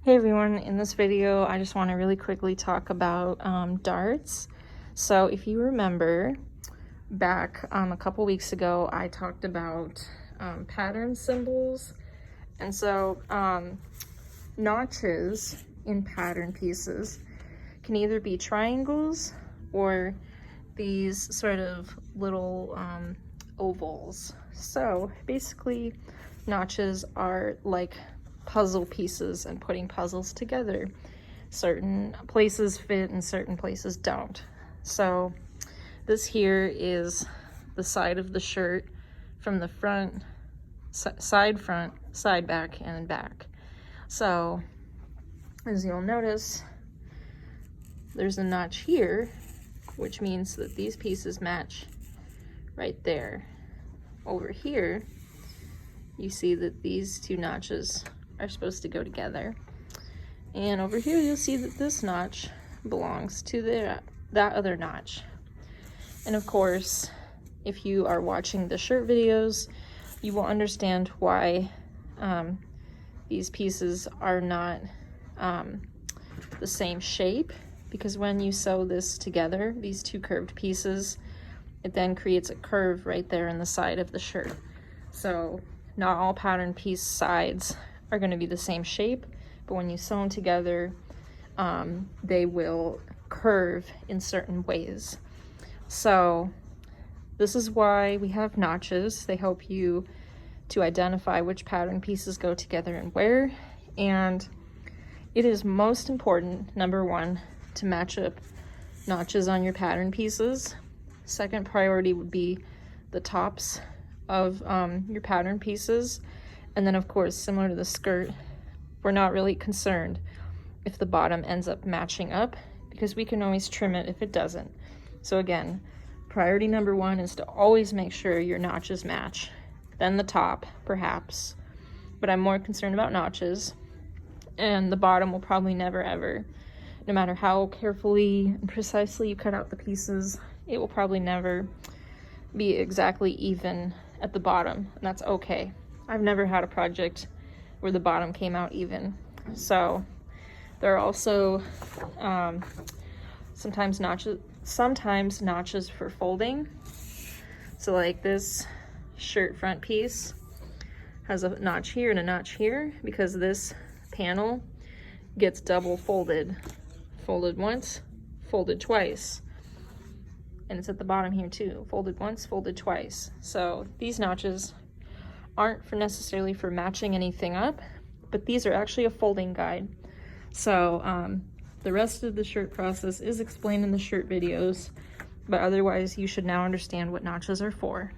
Hey everyone, in this video I just want to really quickly talk about darts. So if you remember back a couple weeks ago I talked about pattern symbols, and so notches in pattern pieces can either be triangles or these sort of little ovals. So basically notches are like puzzle pieces and putting puzzles together. Certain places fit and certain places don't. So this here is the side of the shirt from the front, side front, side back, and back. So as you'll notice, there's a notch here, which means that these pieces match right there. Over here, you see that these two notches are supposed to go together. And over here, you'll see that this notch belongs to that other notch. And of course, if you are watching the shirt videos, you will understand why these pieces are not the same shape, because when you sew this together, these two curved pieces, it then creates a curve right there in the side of the shirt. So not all pattern piece sides are going to be the same shape, but when you sew them together, they will curve in certain ways. So this is why we have notches. They help you to identify which pattern pieces go together and where. And it is most important, number one, to match up notches on your pattern pieces. Second priority would be the tops of your pattern pieces. And then of course, similar to the skirt, we're not really concerned if the bottom ends up matching up, because we can always trim it if it doesn't. So again, priority number one is to always make sure your notches match, then the top perhaps, but I'm more concerned about notches. And the bottom will probably never ever, no matter how carefully and precisely you cut out the pieces, it will probably never be exactly even at the bottom, and that's okay. I've never had a project where the bottom came out even. So there are also sometimes notches for folding. So like this shirt front piece has a notch here and a notch here, because this panel gets double folded. Folded once, folded twice. And it's at the bottom here too. Folded once, folded twice. So these notches aren't necessarily for matching anything up, but these are actually a folding guide. So the rest of the shirt process is explained in the shirt videos, but otherwise you should now understand what notches are for.